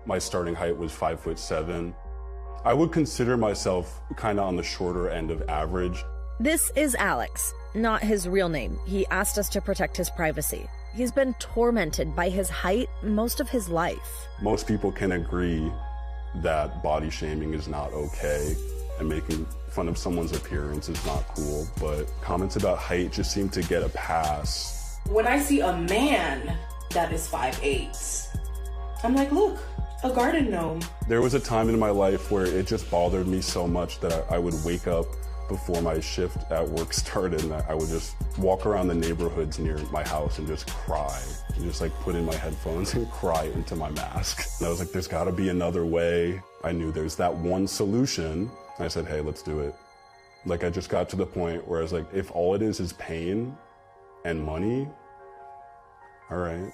My starting height was 5'7". I would consider myself kind of on the shorter end of average. This is Alex, not his real name. He asked us to protect his privacy. He's been tormented by his height most of his life. Most people can agree that body shaming is not okay and making fun of someone's appearance is not cool, but comments about height just seem to get a pass. When I see a man that is 5'8", I'm like, look, a garden gnome. There was a time in my life where it just bothered me so much that I would wake up before my shift at work started and I would just walk around the neighborhoods near my house and just cry. And just like put in my headphones and cry into my mask. And I was like, there's gotta be another way. I knew there's that one solution. And I said, hey, let's do it. Like I just got to the point where I was like, if all it is pain and money, all right.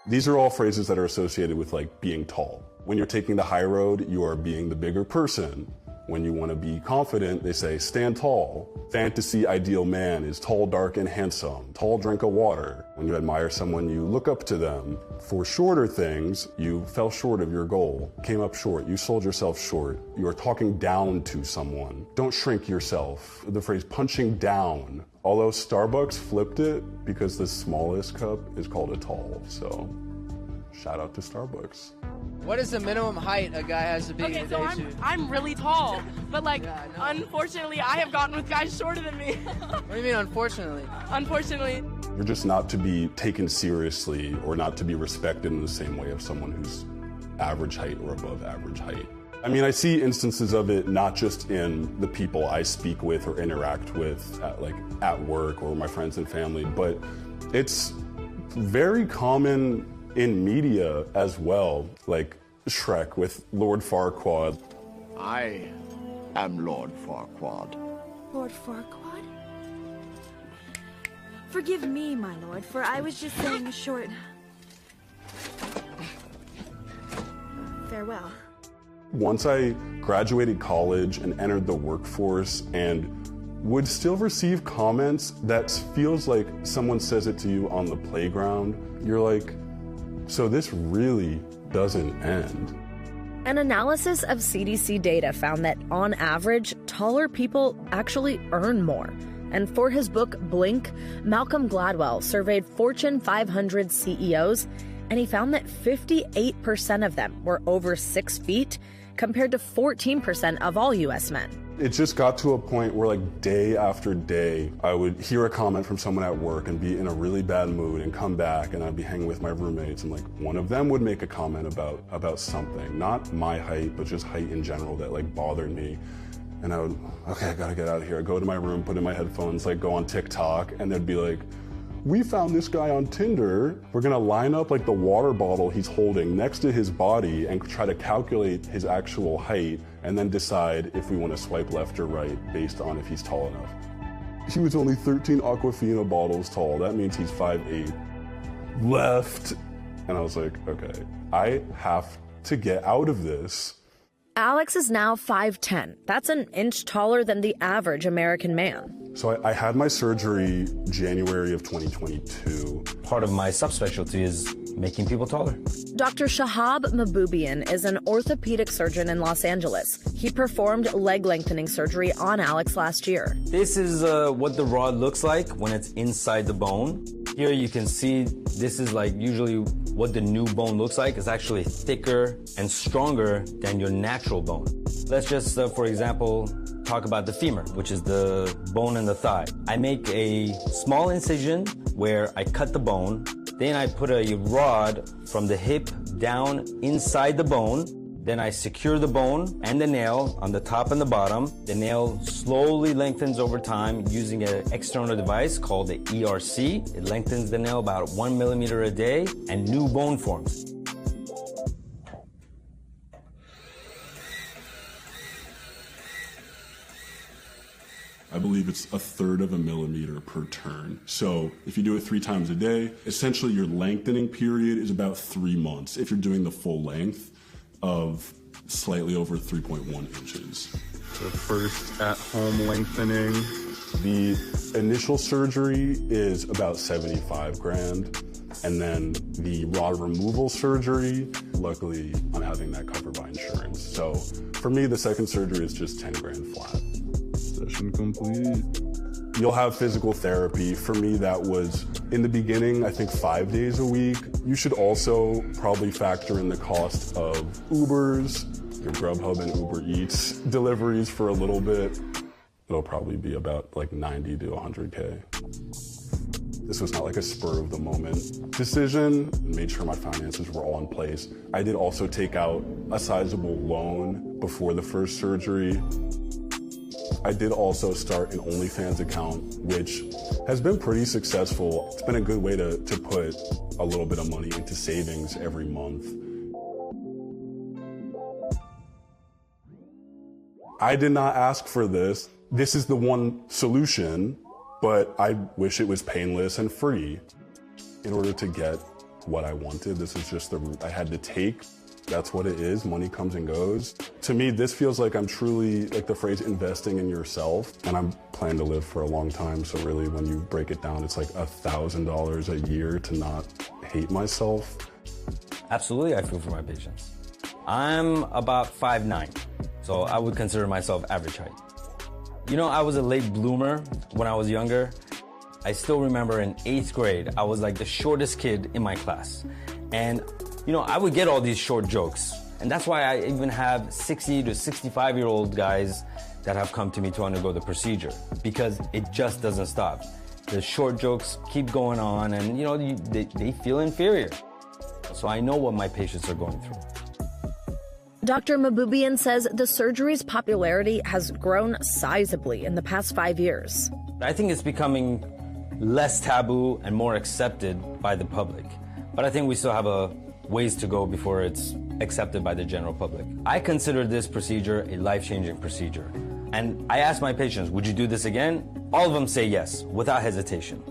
These are all phrases that are associated with like being tall. When you're taking the high road, you are being the bigger person. When you want to be confident, they say stand tall. Fantasy ideal man is tall, dark, and handsome. Tall drink of water. When you admire someone, you look up to them. For shorter things, you fell short of your goal. Came up short. You sold yourself short. You are talking down to someone. Don't shrink yourself. The phrase punching down. Although Starbucks flipped it because the smallest cup is called a tall. So shout out to Starbucks. What is the minimum height a guy has to be? Okay, so I'm really tall, but like, yeah, unfortunately, I have gotten with guys shorter than me. What do you mean, unfortunately? Unfortunately. You're just not to be taken seriously or not to be respected in the same way of someone who's average height or above average height. I mean, I see instances of it not just in the people I speak with or interact with at work or my friends and family, but it's very common in media as well, like Shrek with Lord Farquaad. I am Lord Farquaad. Lord Farquaad? Forgive me, my lord, for I was just saying a short... farewell. Once I graduated college and entered the workforce and would still receive comments that feels like someone says it to you on the playground, you're like, so this really doesn't end. An analysis of CDC data found that, on average, taller people actually earn more. And for his book, Blink, Malcolm Gladwell surveyed Fortune 500 CEOs, and he found that 58% of them were over 6 feet, compared to 14% of all U.S. men. It just got to a point where like day after day, I would hear a comment from someone at work and be in a really bad mood and come back and I'd be hanging with my roommates and like one of them would make a comment about something, not my height, but just height in general that like bothered me. And I would, okay, I gotta get out of here. I go to my room, put in my headphones, like go on TikTok and they'd be like, we found this guy on Tinder. We're gonna line up like the water bottle he's holding next to his body and try to calculate his actual height and then decide if we wanna swipe left or right based on if he's tall enough. He was only 13 Aquafina bottles tall. That means he's 5'8". Left. And I was like, okay, I have to get out of this. Alex is now 5'10". That's an inch taller than the average American man. So I had my surgery January of 2022. Part of my subspecialty is making people taller. Dr. Shahab Mahboubian is an orthopedic surgeon in Los Angeles. He performed leg lengthening surgery on Alex last year. This is what the rod looks like when it's inside the bone. Here you can see this is like usually what the new bone looks like. It's actually thicker and stronger than your natural bone. Let's just, for example, talk about the femur, which is the bone in the thigh. I make a small incision where I cut the bone. Then I put a rod from the hip down inside the bone. Then I secure the bone and the nail on the top and the bottom. The nail slowly lengthens over time using an external device called the ERC. It lengthens the nail about 1 millimeter a day and new bone forms. I believe it's 1/3 of a millimeter per turn. So if you do it 3 times a day, essentially your lengthening period is about 3 months if you're doing the full length. of slightly over 3.1 inches. So first at-home lengthening. The initial surgery is about 75 grand. And then the rod removal surgery, luckily I'm having that covered by insurance. So for me, the second surgery is just 10 grand flat. Session complete. You'll have physical therapy. For me, that was, in the beginning, I think 5 days a week. You should also probably factor in the cost of Ubers, your Grubhub and Uber Eats deliveries for a little bit. It'll probably be about like 90 to 100K. This was not like a spur of the moment decision. Made sure my finances were all in place. I did also take out a sizable loan before the first surgery. I did also start an OnlyFans account, which has been pretty successful. It's been a good way to put a little bit of money into savings every month. I did not ask for this. This is the one solution, but I wish it was painless and free. In order to get what I wanted, this is just the route I had to take. That's what it is. Money comes and goes. To me, this feels like I'm truly, like the phrase, investing in yourself. And I'm planning to live for a long time. So really, when you break it down, it's like $1,000 a year to not hate myself. Absolutely, I feel for my patients. I'm about 5'9", so I would consider myself average height. You know, I was a late bloomer when I was younger. I still remember in 8th grade, I was like the shortest kid in my class. And, you know, I would get all these short jokes. And that's why I even have 60 to 65-year-old guys that have come to me to undergo the procedure, because it just doesn't stop. The short jokes keep going on and, you know, they feel inferior. So I know what my patients are going through. Dr. Mabubian says the surgery's popularity has grown sizably in the past 5 years. I think it's becoming less taboo and more accepted by the public. But I think we still have a ways to go before it's accepted by the general public. I consider this procedure a life-changing procedure. And I ask my patients, would you do this again? All of them say yes, without hesitation.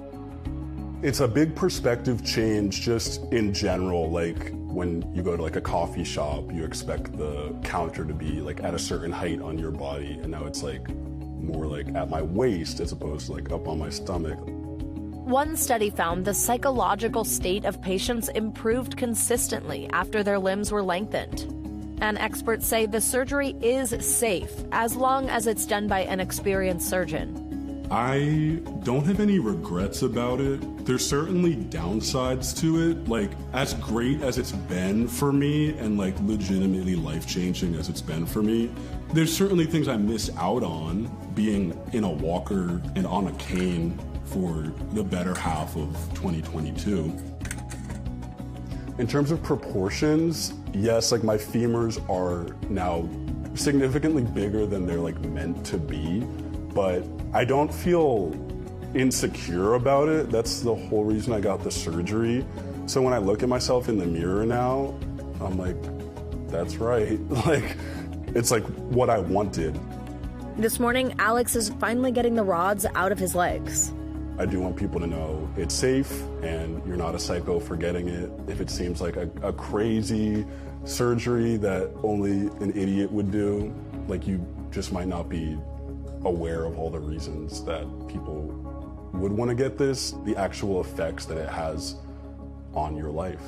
It's a big perspective change just in general. Like when you go to like a coffee shop, you expect the counter to be like at a certain height on your body. And now it's like more like at my waist as opposed to like up on my stomach. One study found the psychological state of patients improved consistently after their limbs were lengthened. And experts say the surgery is safe as long as it's done by an experienced surgeon. I don't have any regrets about it. There's certainly downsides to it. Like, as great as it's been for me and like legitimately life-changing as it's been for me, there's certainly things I miss out on being in a walker and on a cane for the better half of 2022. In terms of proportions, yes, like my femurs are now significantly bigger than they're like meant to be, but I don't feel insecure about it. That's the whole reason I got the surgery. So when I look at myself in the mirror now, I'm like, that's right. Like, it's like what I wanted. This morning, Alex is finally getting the rods out of his legs. I do want people to know it's safe and you're not a psycho for getting it. If it seems like a crazy surgery that only an idiot would do, like you just might not be aware of all the reasons that people would want to get this, the actual effects that it has on your life.